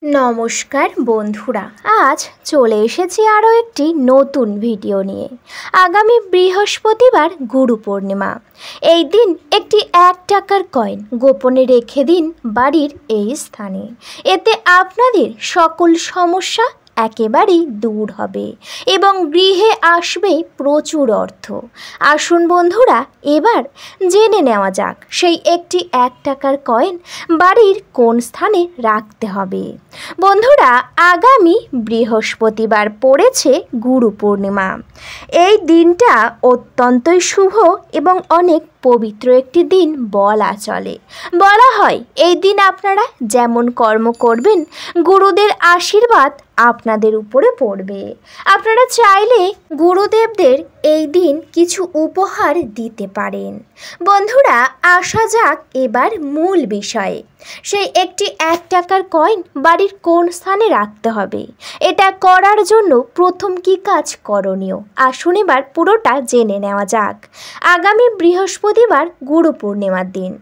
নমস্কার বন্ধুরা, আজ চলে এসেছি আরও একটি নতুন ভিডিও নিয়ে। আগামী বৃহস্পতিবার গুরু পূর্ণিমা। এই দিন একটি 1 টাকার কয়েন গোপনে রেখে দিন বাড়ির এই স্থানে। এতে আপনাদের সকল সমস্যা একেবারেই দূর হবে এবং গৃহে আসবে প্রচুর অর্থ। আসুন বন্ধুরা, এবার জেনে নেওয়া যাক সেই একটি 1 টাকার কয়েন বাড়ির কোন স্থানে রাখতে হবে। বন্ধুরা, আগামী বৃহস্পতিবার পড়েছে গুরু পূর্ণিমা। এই দিনটা অত্যন্তই শুভ এবং অনেক পবিত্র একটি দিন বলা চলে। বলা হয় এই দিন আপনারা যেমন কর্ম করবেন গুরুদের আশীর্বাদ আপনাদের উপরে পড়বে। আপনারা চাইলে গুরুদেবদের এই দিন কিছু উপহার দিতে পারেন। বন্ধুরা, আসা যাক এবার মূল বিষয়ে। সেই একটি 1 টাকার কয়েন বাড়ির কোন স্থানে রাখতে হবে, এটা করার জন্য প্রথম কি কাজ করণীয়, আসুন এবার পুরোটা জেনে নেওয়া যাক। আগামী বৃহস্পতিবার গুরু পূর্ণিমার দিন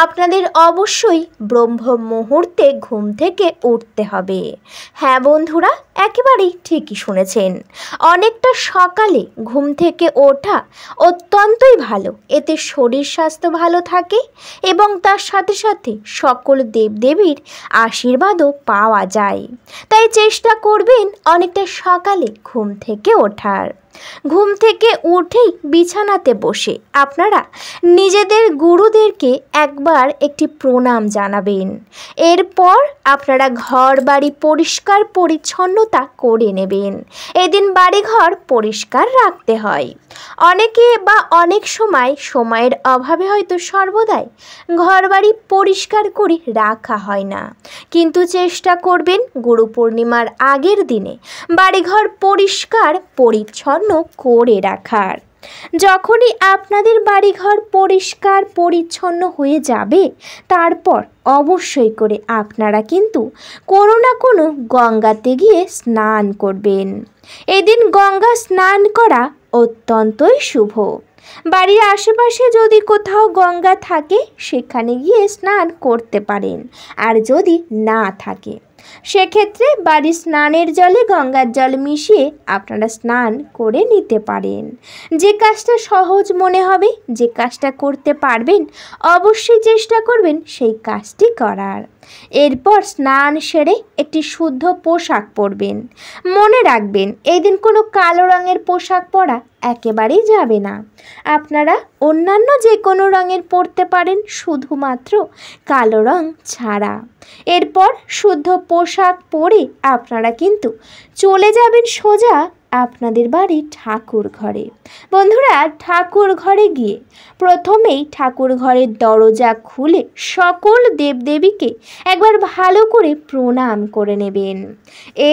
আপনাদের অবশ্যই ব্রহ্ম মুহূর্তে ঘুম থেকে উঠতে হবে। হ্যাঁ বন্ধুরা, একেবারেই ঠিকই শুনেছেন। অনেকটা সকালে ঘুম থেকে ওঠা অত্যন্তই ভালো। এতে শরীর স্বাস্থ্য ভালো থাকে এবং তার সাথে সাথে সকল দেবদেবীর আশীর্বাদও পাওয়া যায়। তাই চেষ্টা করবেন অনেকটা সকালে ঘুম থেকে ওঠার। ঘুম থেকে উঠেই বিছানাতে বসে আপনারা নিজেদের গুরুদেরকে একবার একটি প্রণাম জানাবেন। এরপর আপনারা ঘর বাড়ি পরিষ্কার পরিচ্ছন্নতা করে নেবেন। এদিন বাড়িঘর পরিষ্কার রাখতে হয়। অনেকে বা অনেক সময়ের অভাবে হয়তো সর্বদাই ঘর বাড়ি পরিষ্কার করে রাখা হয় না, কিন্তু চেষ্টা করবেন গুরু পূর্ণিমার আগের দিনে বাড়িঘর পরিষ্কার পরিচ্ছন্ন করে রাখার। যখনই আপনাদের বাড়িঘর পরিষ্কার পরিচ্ছন্ন হয়ে যাবে, তারপর অবশ্যই করে আপনারা কিন্তু কোনো না কোনো গঙ্গাতে গিয়ে স্নান করবেন। এদিন গঙ্গা স্নান করা অত্যন্তই শুভ। বাড়ির আশেপাশে যদি কোথাও গঙ্গা থাকে সেখানে গিয়ে স্নান করতে পারেন, আর যদি না থাকে সেক্ষেত্রে বাড়ির স্নানের জলে গঙ্গার জল মিশিয়ে আপনারা স্নান করে নিতে পারেন। যে কাজটা সহজ মনে হবে, যে কাজটা করতে পারবেন, অবশ্যই চেষ্টা করবেন সেই কাজটি করার। এরপর স্নান সেরে একটি শুদ্ধ পোশাক পরবেন। মনে রাখবেন এই দিন কোনো কালো রঙের পোশাক পরা একেবারেই যাবে না। আপনারা অন্যান্য যে কোনো রঙের পরতে পারেন, শুধুমাত্র কালো রং ছাড়া। এরপর শুদ্ধ পোশাক পরে আপনারা কিন্তু চলে যাবেন সোজা আপনাদের বাড়ির ঠাকুর ঘরে। বন্ধুরা, ঠাকুর ঘরে গিয়ে প্রথমেই ঠাকুর ঘরের দরজা খুলে সকল দেবদেবীকে একবার ভালো করে প্রণাম করে নেবেন।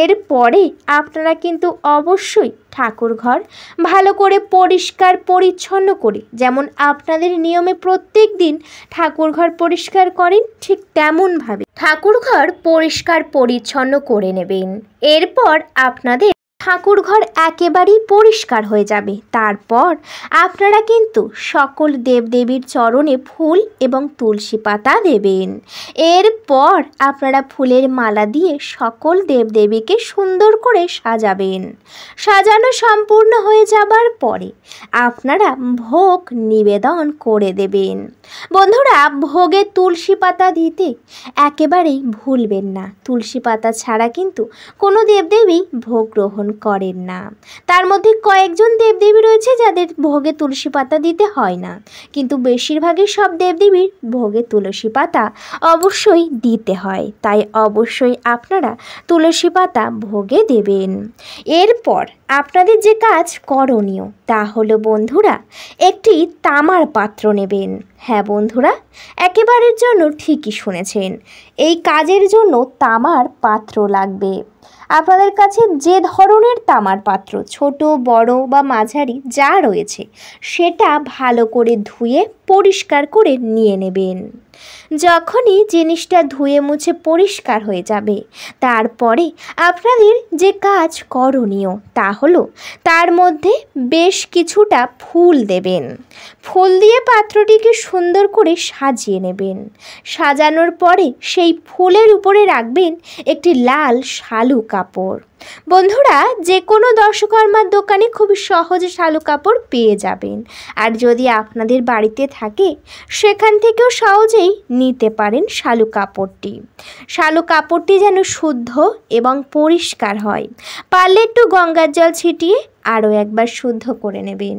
এরপরে আপনারা কিন্তু অবশ্যই ঠাকুর ঘর ভালো করে পরিষ্কার পরিচ্ছন্ন করে, যেমন আপনাদের নিয়মে প্রত্যেক দিন ঠাকুর ঘর পরিষ্কার করেন, ঠিক তেমনভাবে ঠাকুর ঘর পরিষ্কার পরিচ্ছন্ন করে নেবেন। এরপর আপনাদের ঠাকুর ঘর একেবারেই পরিষ্কার হয়ে যাবে। তারপর আপনারা কিন্তু সকল দেবদেবীর চরণে ফুল এবং তুলসী পাতা দেবেন। এরপর আপনারা ফুলের মালা দিয়ে সকল দেবদেবীকে সুন্দর করে সাজাবেন। সাজানো সম্পূর্ণ হয়ে যাবার পরে আপনারা ভোগ নিবেদন করে দেবেন। বন্ধুরা, ভোগে তুলসী পাতা দিতে একেবারেই ভুলবেন না। তুলসী পাতা ছাড়া কিন্তু কোনো দেবদেবী ভোগ গ্রহণ করেন না। তার মধ্যে কয়েকজন দেবদেবী রয়েছে যাদের ভোগে তুলসী পাতা দিতে হয় না, কিন্তু বেশিরভাগই সব দেবদেবীর ভোগে তুলসী পাতা অবশ্যই দিতে হয়। তাই অবশ্যই আপনারা তুলসী পাতা ভোগে দেবেন। এরপর আপনাদের যে কাজ করণীয় তা হলো বন্ধুরা, একটি তামার পাত্র নেবেন। হ্যাঁ বন্ধুরা, একেবারের জন্য ঠিকই শুনেছেন, এই কাজের জন্য তামার পাত্র লাগবে। আপনাদের কাছে যে ধরনের তামার পাত্র, ছোট বড় বা মাঝারি যা রয়েছে, সেটা ভালো করে ধুয়ে পরিষ্কার করে নিয়ে নেবেন। যখনই জিনিসটা ধুয়ে মুছে পরিষ্কার হয়ে যাবে, তারপরে আপনাদের যে কাজ করণীয় তা হলো তার মধ্যে বেশ কিছুটা ফুল দেবেন। ফুল দিয়ে পাত্রটিকে সুন্দর করে সাজিয়ে নেবেন। সাজানোর পরে সেই ফুলের উপরে রাখবেন একটি লাল শালু কাপড়। বন্ধুরা, যে কোনো দশকর্মার দোকানে খুব সহজে শালু কাপড় পেয়ে যাবেন, আর যদি আপনাদের বাড়িতে থাকে সেখান থেকেও সহজেই নিতে পারেন শালু কাপড়টি। শালু কাপড়টি যেন শুদ্ধ এবং পরিষ্কার হয়, পারলে একটু গঙ্গার জল ছিটিয়ে আরও একবার শুদ্ধ করে নেবেন।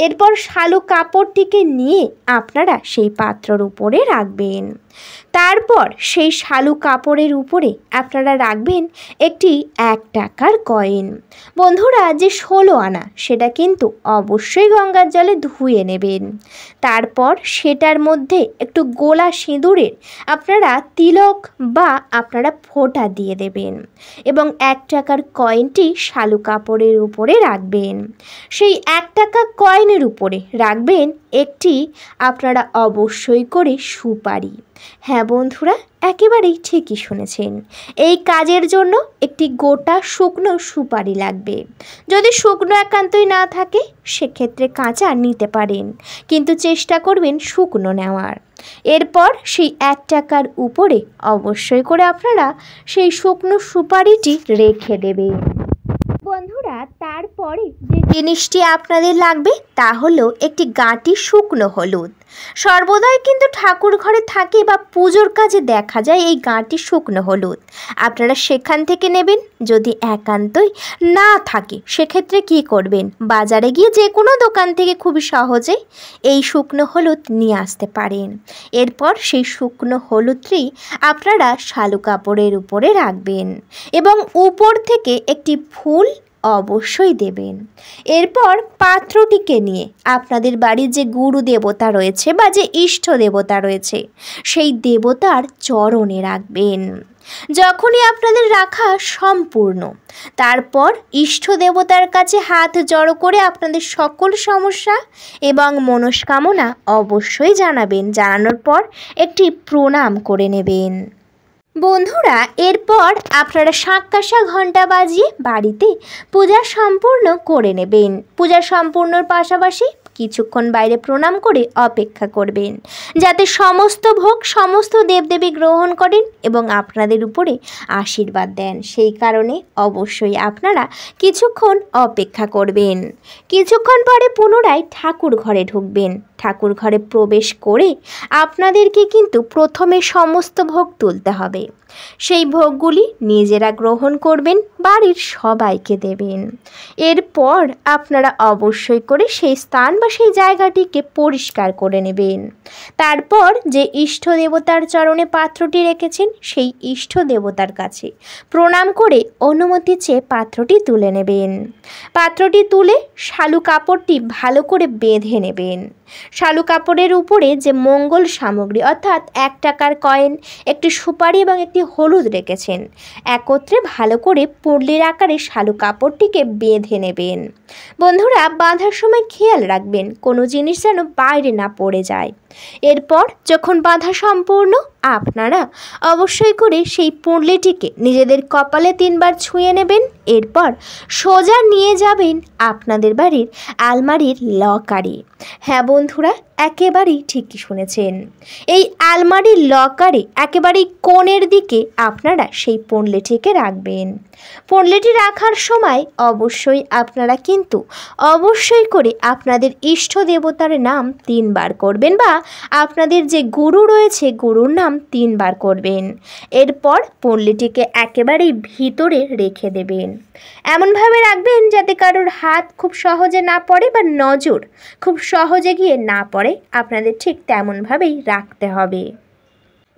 এরপর শালু কাপড়টিকে নিয়ে আপনারা সেই পাত্রর উপরে রাখবেন। তারপর সেই শালু কাপড়ের উপরে আপনারা রাখবেন একটি 1 টাকার কয়েন। বন্ধুরা, যে 16 আনা সেটা কিন্তু অবশ্যই গঙ্গার জলে ধুয়ে নেবেন। তারপর সেটার মধ্যে একটু গোলা সিঁদুরের আপনারা তিলক বা আপনারা ফোঁটা দিয়ে দেবেন এবং 1 টাকার কয়েনটি শালু কাপড়ের উপরে রাখবেন। সেই 1 টাকা কয়েনের উপরে রাখবেন একটি আপনারা অবশ্যই করে সুপারি। হ্যাঁ বন্ধুরা, একেবারেই ঠিকই শুনেছেন। এই কাজের জন্য একটি গোটা শুকনো সুপারি লাগবে। যদি শুকনো একান্তই না থাকে সেক্ষেত্রে কাঁচা নিতে পারেন, কিন্তু চেষ্টা করবেন শুকনো নেওয়ার। এরপর সেই 1 টাকার উপরে অবশ্যই করে আপনারা সেই শুকনো সুপারিটি রেখে দেবেন। বন্ধুরা, তারপরে যে জিনিসটি আপনাদের লাগবে তা হলো একটি গাঁটি শুকনো হলুদ। সর্বদাই কিন্তু ঠাকুর ঘরে থাকে বা পুজোর কাজে দেখা যায় এই গাঁটি শুকনো হলুদ। আপনারা সেখান থেকে নেবেন। যদি একান্তই না থাকে সেক্ষেত্রে কি করবেন, বাজারে গিয়ে যে কোনো দোকান থেকে খুবই সহজে এই শুকনো হলুদ নিয়ে আসতে পারেন। এরপর সেই শুকনো হলুদটি আপনারা শালু কাপড়ের উপরে রাখবেন এবং উপর থেকে একটি ফুল অবশ্যই দেবেন। এরপর পাত্রটিকে নিয়ে আপনাদের বাড়ির যে গুরু দেবতা রয়েছে বা যে ইষ্ট দেবতা রয়েছে সেই দেবতার চরণে রাখবেন। যখনই আপনাদের রাখা সম্পূর্ণ, তারপর ইষ্ট দেবতার কাছে হাত জড়ো করে আপনাদের সকল সমস্যা এবং মনস্কামনা অবশ্যই জানাবেন। জানানোর পর একটি প্রণাম করে নেবেন। বন্ধুরা, এরপর আপনারা শাঁখ-কাঁসা ঘণ্টা বাজিয়ে বাড়িতে পূজা সম্পূর্ণ করে নেবেন। পূজা সম্পূর্ণর পাশাপাশি কিছুক্ষণ বাইরে প্রণাম করে অপেক্ষা করবেন, যাতে সমস্ত ভোগ সমস্ত দেবদেবী গ্রহণ করেন এবং আপনাদের উপরে আশীর্বাদ দেন। সেই কারণে অবশ্যই আপনারা কিছুক্ষণ অপেক্ষা করবেন। কিছুক্ষণ পরে পুনরায় ঠাকুর ঘরে ঢুকবেন। ঠাকুর ঘরে প্রবেশ করে আপনাদেরকে কিন্তু প্রথমে সমস্ত ভোগ তুলতে হবে। সেই ভোগগুলি নিজেরা গ্রহণ করবেন, বাড়ির সবাইকে দেবেন। এরপর আপনারা অবশ্যই করে সেই স্থান বা সেই জায়গাটিকে পরিষ্কার করে নেবেন। তারপর যে ইষ্ট দেবতার চরণে পাত্রটি রেখেছেন সেই ইষ্ট দেবতার কাছে প্রণাম করে অনুমতি চেয়ে পাত্রটি তুলে নেবেন। পাত্রটি তুলে শালু কাপড়টি ভালো করে বেঁধে নেবেন। শালু কাপড়ের উপরে যে মঙ্গল সামগ্রী অর্থাৎ 1 টাকার কয়েন, একটি সুপারি এবং একটি হলুদ রেখেছেন একত্রে ভালো করে পুঁটলির আকারে শালু কাপড়টিকে বেঁধে নেবেন। বন্ধুরা, বাঁধার সময় খেয়াল রাখবেন কোনো জিনিস যেন বাইরে না পড়ে যায়। এরপর যখন বাঁধা সম্পূর্ণ, আপনারা অবশ্যই করে সেই পুঁটলিটিকে নিজেদের কপালে 3 বার ছুঁয়ে নেবেন। এরপর সোজা নিয়ে যাবেন আপনাদের বাড়ির আলমারির লকারে। হ্যাঁ বন্ধুরা, একেবারেই ঠিকই শুনেছেন। এই আলমারির লকারে একেবারেই কোণের দিকে আপনারা সেই পুঁটলিটিকে রাখবেন। পুঁটলিটি রাখার সময় অবশ্যই আপনারা কিন্তু অবশ্যই করে আপনাদের ইষ্ট দেবতার নাম 3 বার করবেন বা আপনাদের যে গুরু রয়েছে গুরুর নাম 3 বার করবেন। এরপর পুঁটলিটিকে একেবারেই ভিতরে রেখে দেবেন। এমনভাবে রাখবেন যাতে কারোর হাত খুব সহজে না পড়ে বা নজর খুব সহজে গিয়ে না পড়ে। আপনাদের ঠিক তেমনভাবেই রাখতে হবে।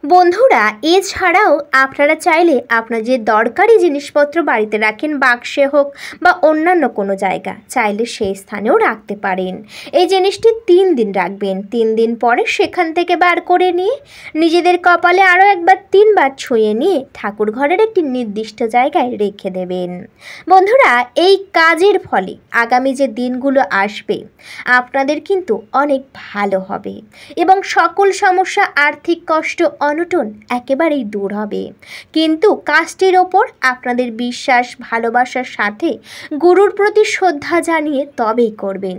বন্ধুরা, এছাড়াও আপনারা চাইলে আপনার যে দরকারি জিনিসপত্র বাড়িতে রাখেন, বাক্সে হোক বা অন্যান্য কোনো জায়গা, চাইলে সেই স্থানেও রাখতে পারেন। এই জিনিসটি 3 দিন রাখবেন। 3 দিন পরে সেখান থেকে বার করে নিয়ে নিজেদের কপালে আরও একবার 3 বার ছুঁয়ে নিয়ে ঠাকুর ঘরের একটি নির্দিষ্ট জায়গায় রেখে দেবেন। বন্ধুরা, এই কাজের ফলে আগামী যে দিনগুলো আসবে আপনাদের কিন্তু অনেক ভালো হবে এবং সকল সমস্যা, আর্থিক কষ্ট, অনটন একেবারেই দূর হবে। কিন্তু কাজটির ওপর আপনাদের বিশ্বাস, ভালোবাসার সাথে গুরুর প্রতি শ্রদ্ধা জানিয়ে তবেই করবেন।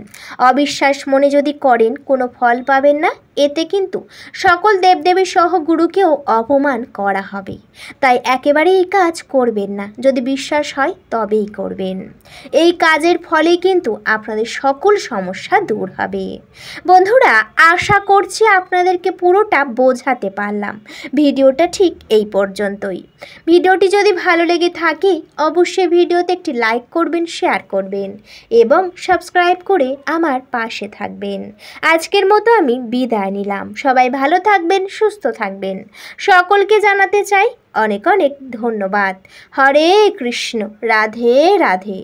অবিশ্বাস মনে যদি করেন কোনো ফল পাবেন না, এতে কিন্তু সকল দেবদেবী সহ গুরুকেও অপমান করা হবে। তাই একেবারে এই কাজ করবেন না। যদি বিশ্বাস হয় তবেই করবেন। এই কাজের ফলে কিন্তু আপনাদের সকল সমস্যা দূর হবে। বন্ধুরা, আশা করছি আপনাদেরকে পুরোটা বোঝাতে পারলাম। ভিডিওটা ঠিক এই পর্যন্তই। ভিডিওটি যদি ভালো লেগে থাকে অবশ্যই ভিডিওতে একটি লাইক করবেন, শেয়ার করবেন এবং সাবস্ক্রাইব করে আমার পাশে থাকবেন। আজকের মতো আমি বিদায় নিলাম। সবাই ভালো থাকবেন, সুস্থ থাকবেন। সকলকে জানাতে চাই অনেক অনেক ধন্যবাদ। হরে কৃষ্ণ, রাধে রাধে।